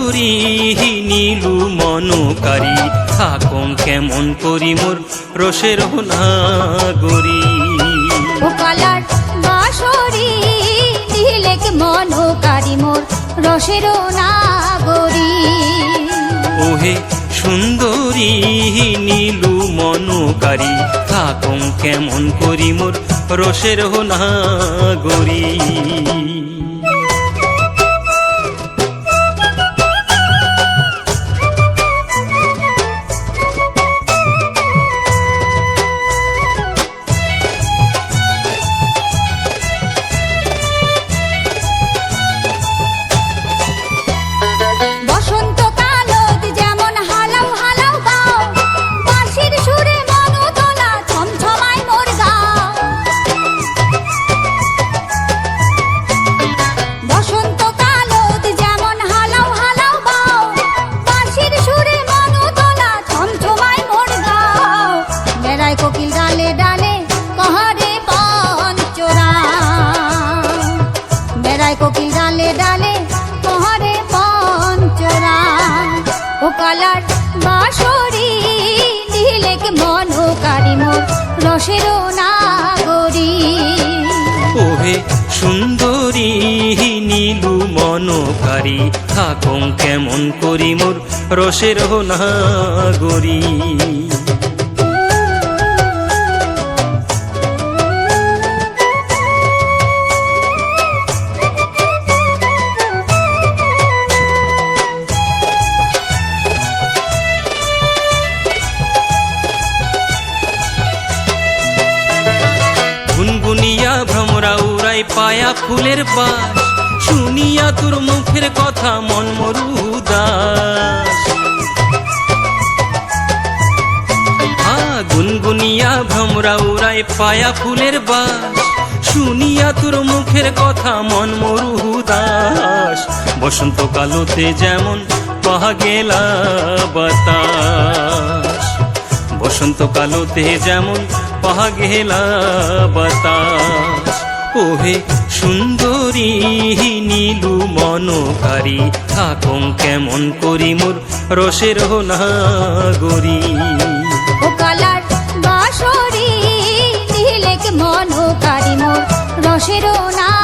সুন্দরী নীলু মনকারী, থাকং কেমন করি মোর রসের নাগরী। ও কালার বাঁশরি নীলেক মনকারী মোর রসের নাগরী। ওহে সুন্দরী নীলু মনকারী, থাকং কেমন করি মোর রসের নাগরী। কোকিল ডালে ডালে কহরে পঞ্চরা, বেড়ায় কোকিল ডালে ডালে কহরে পঞ্চরা। ও কালার বাঁশরি নীলেক মনকারী মোর রসের নাগরী। ওহে সুন্দরী নীলু মনকারী, থাকং কেমন করি মোর রসের নাগরী। গুনগুনিয়া ভ্রমরা উড়াই পায়া ফুলের বাস, শুনিয়া তোর মুখের কথা মন মরু উদাস। গুনগুনিয়া ভ্রমরা উড়াই পায়া ফুলের বাস, শুনিয়া তোর মুখের কথা মন মরু উদাস। বসন্ত কালোতে যেমন পাহা গেলা বাতাস, বসন্ত কালোতে যেমন পাহা গেলা বাতাস। ওহে সুন্দরী নীলু মনকারী, থাকং কেমন করি মোর রসের নাগরী। ও কালার বাঁশরি নীলেক মনকারী মোর রসের নাগরী।